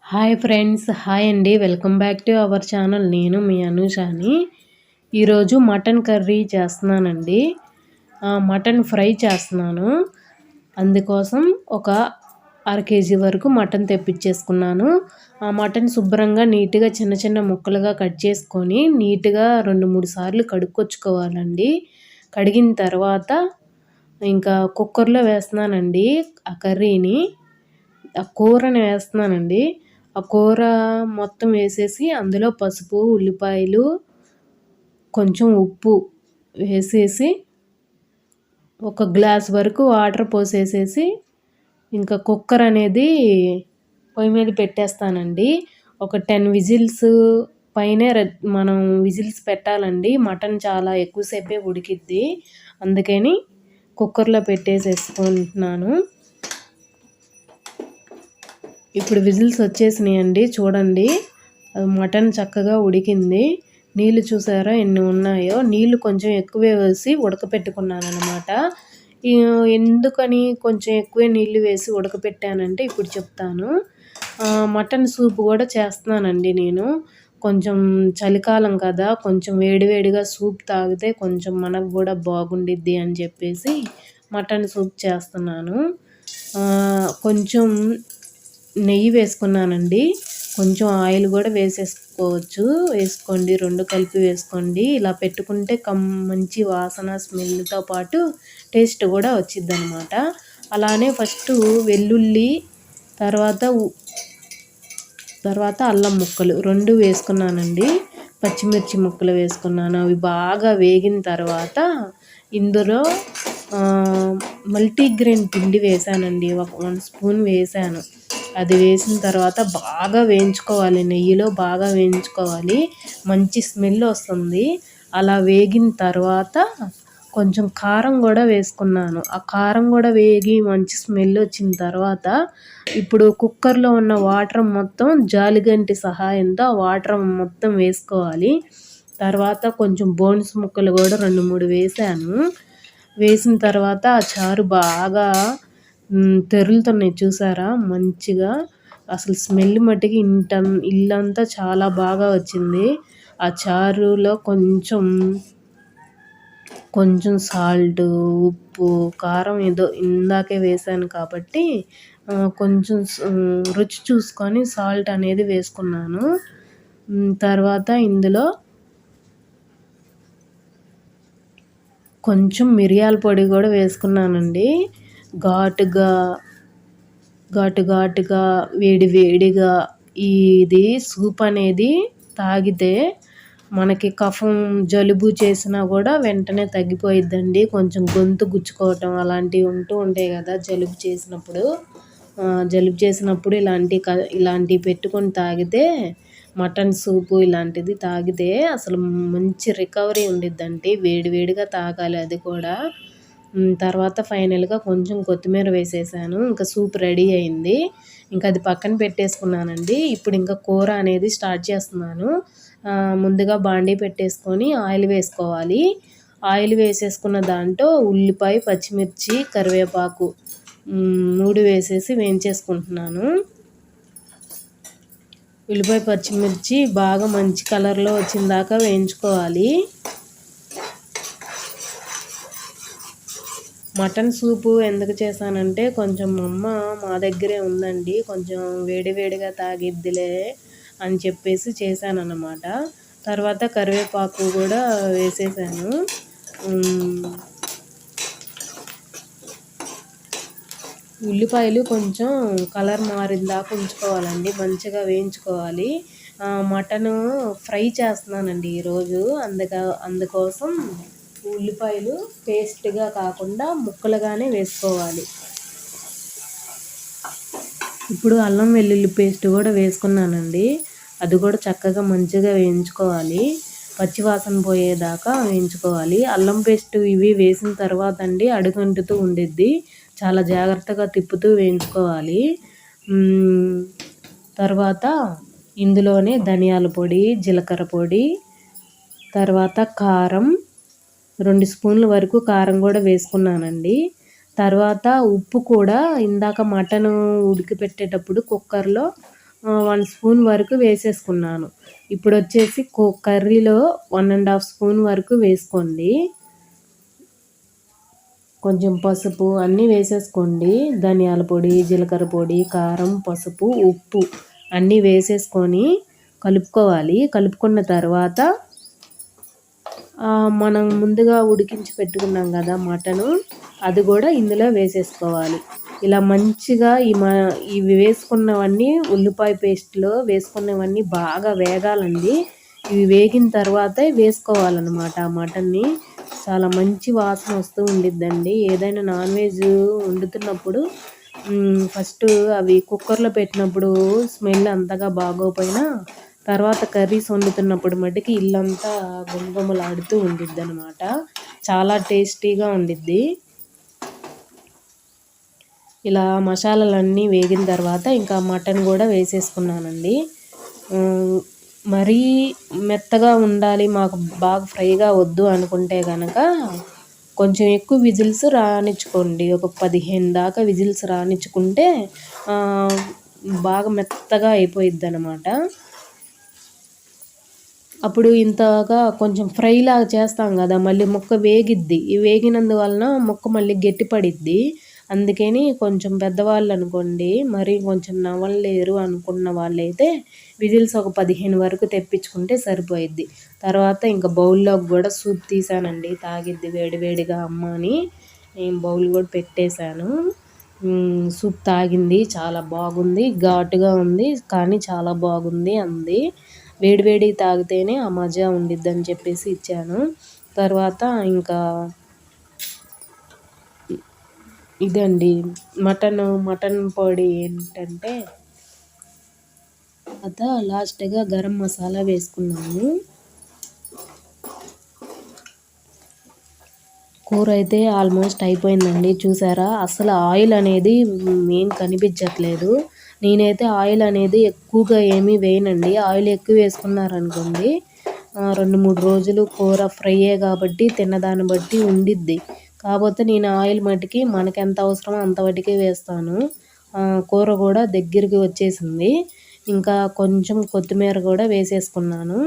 Hi friends, hi అండి. Welcome back to our channel. నేను మీ అనూషాని. ఈరోజు మటన్ కర్రీ చేస్తున్నానండి. మటన్ ఫ్రై చేస్తున్నాను. అందుకోసం ఒక అర కేజీ వరకు మటన్ తెప్పించేసుకున్నాను. ఆ మటన్ శుభ్రంగా నీట్గా చిన్న చిన్న ముక్కలుగా కట్ చేసుకొని నీట్గా 2-3 సార్లు కడుక్కొచ్చుకోవాలండి. కడిగిన తర్వాత ఇంకా కుక్కర్లో వేస్తున్నానండి ఆ కర్రీని. ఆ కూరని వేస్తున్నానండి. ఆ కూర మొత్తం వేసేసి అందులో పసుపు, ఉల్లిపాయలు, కొంచెం ఉప్పు వేసేసి ఒక గ్లాస్ వరకు వాటర్ పోసేసేసి ఇంకా కుక్కర్ అనేది పొయ్యి మీద పెట్టేస్తానండి. ఒక 10 విజిల్స్ పైనే మనం విజిల్స్ పెట్టాలండి. మటన్ చాలా ఎక్కువసేపే ఉడికిద్ది. అందుకని కుక్కర్లో పెట్టేసేసుకుంటున్నాను. ఇప్పుడు విజిల్స్ వచ్చేసినాయండి. చూడండి, మటన్ చక్కగా ఉడికింది. నీళ్ళు చూసారా ఎన్ని ఉన్నాయో. నీళ్ళు కొంచెం ఎక్కువే వేసి ఉడకపెట్టుకున్నాను అనమాట. ఎందుకని కొంచెం ఎక్కువే నీళ్ళు వేసి ఉడకపెట్టానంటే ఇప్పుడు చెప్తాను. మటన్ సూప్ కూడా చేస్తున్నానండి నేను. కొంచెం చలికాలం కదా, కొంచెం వేడివేడిగా సూప్ తాగితే కొంచెం మనకు కూడా బాగుండిద్ది అని చెప్పేసి మటన్ సూప్ చేస్తున్నాను. కొంచెం నెయ్యి వేసుకున్నానండి. కొంచెం ఆయిల్ కూడా వేసేసుకోవచ్చు. వేసుకోండి, 2 కలిపి వేసుకోండి. ఇలా పెట్టుకుంటే మంచి వాసన, స్మెల్తో పాటు టేస్ట్ కూడా వచ్చిద్దనమాట. అలానే ఫస్ట్ వెల్లుల్లి, తర్వాత అల్లం ముక్కలు 2 వేసుకున్నానండి. పచ్చిమిర్చి ముక్కలు వేసుకున్నాను. అవి బాగా వేగిన తర్వాత ఇందులో మల్టీగ్రెయిన్ పిండి వేసానండి. 1 స్పూన్ వేసాను. అది వేసిన తర్వాత బాగా వేయించుకోవాలి. నెయ్యిలో బాగా వేయించుకోవాలి. మంచి స్మెల్ వస్తుంది. అలా వేగిన తర్వాత కొంచెం కారం కూడా వేసుకున్నాను. ఆ కారం కూడా వేగి మంచి స్మెల్ వచ్చిన తర్వాత ఇప్పుడు కుక్కర్లో ఉన్న వాటర్ మొత్తం జాలిగంటి సహాయంతో ఆ వాటర్ మొత్తం వేసుకోవాలి. తర్వాత కొంచెం బోన్స్ ముక్కలు కూడా 2-3 వేసాను. వేసిన తర్వాత ఆ చారు బాగా తెరులుతున్నాయి చూసారా మంచిగా. అసలు స్మెల్ మట్టికి ఇల్లంతా చాలా బాగా వచ్చింది. ఆ చారులో కొంచెం సాల్ట్, ఉప్పు, కారం ఏదో ఇందాకే వేసాను కాబట్టి కొంచెం రుచి చూసుకొని సాల్ట్ అనేది వేసుకున్నాను. తర్వాత ఇందులో కొంచెం మిరియాల పొడి కూడా వేసుకున్నానండి. ఘాటుగా వేడిగా ఇది సూప్ అనేది తాగితే మనకి కఫం, జలుబు చేసినా కూడా వెంటనే తగ్గిపోయిద్దండి. కొంచెం గొంతు గుచ్చుకోవటం అలాంటివి ఉంటాయి కదా జలుబు చేసినప్పుడు ఇలాంటివి పెట్టుకొని తాగితే, మటన్ సూపు ఇలాంటిది తాగితే అసలు మంచి రికవరీ ఉండిద్దండి. వేడివేడిగా తాగాలి అది కూడా. తర్వాత ఫైనల్గా కొంచెం కొత్తిమీర వేసేసాను. ఇంకా సూప్ రెడీ అయింది. ఇంకా అది పక్కన పెట్టేసుకున్నానండి. ఇప్పుడు ఇంకా కూర అనేది స్టార్ట్ చేస్తున్నాను. ముందుగా బాండీ పెట్టేసుకొని ఆయిల్ వేసుకోవాలి. ఆయిల్ వేసేసుకున్న దాంట్లో ఉల్లిపాయ, పచ్చిమిర్చి, కరివేపాకు 3 వేసేసి వేయించేసుకుంటున్నాను. ఉల్లిపాయ, పచ్చిమిర్చి బాగా మంచి కలర్లో వచ్చిన దాకా వేయించుకోవాలి. మటన్ సూపు ఎందుకు చేశానంటే కొంచెం మా దగ్గరే ఉందండి. కొంచెం వేడివేడిగా తాగిద్దిలే అని చెప్పేసి చేశానన్నమాట. తర్వాత కరివేపాకు కూడా వేసేసాను. ఉల్లిపాయలు కొంచెం కలర్ మారిందాకా ఉంచుకోవాలండి. మంచిగా వేయించుకోవాలి. మటను ఫ్రై చేస్తున్నానండి ఈరోజు. అందుకోసం ఉల్లిపాయలు పేస్ట్గా కాకుండా ముక్కలుగానే వేసుకోవాలి. ఇప్పుడు అల్లం వెల్లుల్లి పేస్ట్ కూడా వేసుకున్నానండి. అది కూడా చక్కగా మంచిగా వేయించుకోవాలి. పచ్చివాసన పోయేదాకా వేయించుకోవాలి. అల్లం పేస్ట్ ఇవి వేసిన తర్వాత అండి అడుగంటుతూ ఉండిద్ది. చాలా జాగ్రత్తగా తిప్పుతూ వేయించుకోవాలి. తర్వాత ఇందులోనే ధనియాల పొడి, జీలకర్ర పొడి, తర్వాత కారం 2 స్పూన్ల వరకు కారం కూడా వేసుకున్నానండి. తర్వాత ఉప్పు కూడా ఇందాక మటన్ ఉడికిపెట్టేటప్పుడు కుక్కర్లో 1 స్పూన్ వరకు వేసేసుకున్నాను. ఇప్పుడు వచ్చేసి కర్రీలో 1½ స్పూన్ వరకు వేసుకోండి. కొంచెం పసుపు అన్నీ వేసేసుకోండి. ధనియాల పొడి, జీలకర్ర పొడి, కారం, పసుపు, ఉప్పు అన్నీ వేసేసుకొని కలుపుకోవాలి. కలుపుకున్న తర్వాత మనం ముందుగా ఉడికించి పెట్టుకున్నాం కదా మటను, అది కూడా ఇందులో వేసేసుకోవాలి. ఇలా మంచిగా ఇవి వేసుకున్నవన్నీ ఉల్లిపాయ పేస్ట్లో వేసుకున్నవన్నీ బాగా వేగాలండి. ఇవి వేగిన తర్వాతే వేసుకోవాలన్నమాట ఆ మటన్ని. చాలా మంచి వాసన వస్తూ ఉండిద్దండి. ఏదైనా నాన్ వెజ్ వండుతున్నప్పుడు ఫస్ట్ అవి కుక్కర్లో పెట్టినప్పుడు స్మెల్ అంతగా బాగోపోయినా తర్వాత కర్రీస్ వండుతున్నప్పుడు మటుకి ఇల్లంతా గుమగుమలాడుతూ ఉండిద్దనమాట. చాలా టేస్టీగా ఉండిద్ది. ఇలా మసాలాలన్నీ వేగిన తర్వాత ఇంకా మటన్ కూడా వేసేసుకున్నానండి. మరీ మెత్తగా ఉండాలి, మాకు బాగా ఫ్రైగా వద్దు అనుకుంటే కనుక కొంచెం ఎక్కువ విజిల్స్ రానిచ్చుకోండి. ఒక 15 దాకా విజిల్స్ రానిచ్చుకుంటే బాగా మెత్తగా అయిపోయిద్దనమాట. అప్పుడు ఇంతగా కొంచెం ఫ్రైలాగా చేస్తాం కదా, మళ్ళీ ముక్క వేగిద్ది. ఈ వేగినందువలన ముక్క మళ్ళీ గట్టిపడిద్ది. అందుకని కొంచెం పెద్దవాళ్ళు అనుకోండి, మరీ కొంచెం నవలలేరు అనుకున్న వాళ్ళైతే విజిల్స్ ఒక 15 వరకు తెప్పించుకుంటే సరిపోయిద్ది. తర్వాత ఇంకా బౌల్లోకి కూడా సూప్ తీసానండి. తాగిద్ది వేడివేడిగా అమ్మ అని నేను బౌల్ కూడా పెట్టేశాను. సూప్ తాగింది, చాలా బాగుంది, ఘాటుగా ఉంది కానీ చాలా బాగుంది అంది. వేడివేడి తాగితేనే ఆ మజా ఉండిద్దని చెప్పేసి ఇచ్చాను. తర్వాత ఇంకా ఇదండి మటన్ పొడి ఏంటంటే లాస్ట్గా గరం మసాలా వేసుకున్నాను. కూర అయితే ఆల్మోస్ట్ అయిపోయిందండి. చూసారా, అసలు ఆయిల్ అనేది ఏం కనిపించట్లేదు. నేనైతే ఆయిల్ అనేది ఎక్కువగా ఏమీ వేయనండి. ఆయిల్ ఎక్కువ వేసుకున్నారనుకోండి 2-3 రోజులు కూర ఫ్రైయే కాబట్టి తిన్నదాన్ని బట్టి ఉండిద్ది. కాకపోతే నేను ఆయిల్ మట్టుకి మనకెంత అవసరమో అంతవరకే వేస్తాను. కూర కూడా దగ్గరికి వచ్చేసింది. ఇంకా కొంచెం కొత్తిమీర కూడా వేసేసుకున్నాను.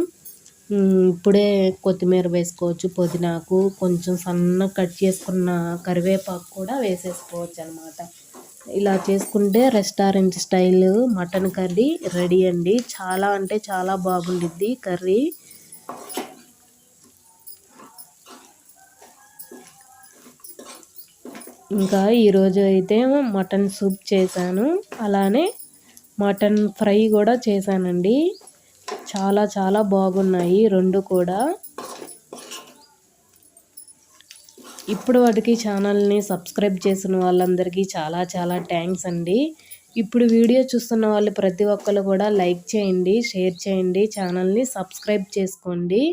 ఇప్పుడే కొత్తిమీర వేసుకోవచ్చు, పుదీనాకు కొంచెం సన్నగా కట్ చేసుకున్న కరివేపాకు కూడా వేసేసుకోవచ్చు అనమాట. ఇలా చేసుకుంటే restaurant style mutton curry ready అండి. చాలా అంటే చాలా బాగుండిద్ది కర్రీ. ఇంకా ఈరోజు అయితే మటన్ సూప్ చేశాను, అలానే మటన్ ఫ్రై కూడా చేశానండి. చాలా చాలా బాగున్నాయి రెండు కూడా. ఇప్పుడు వాటికి ఛానల్ని సబ్స్క్రైబ్ చేసిన వాళ్ళందరికీ చాలా చాలా థ్యాంక్స్ అండి. ఇప్పుడు వీడియో చూస్తున్న వాళ్ళు ప్రతి ఒక్కరు కూడా లైక్ చేయండి, షేర్ చేయండి, ఛానల్ని సబ్స్క్రైబ్ చేసుకోండి.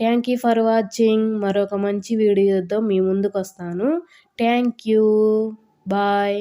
Thank you for watching. మరొక మంచి వీడియోతో మీ ముందుకు వస్తాను. Thank you. బాయ్.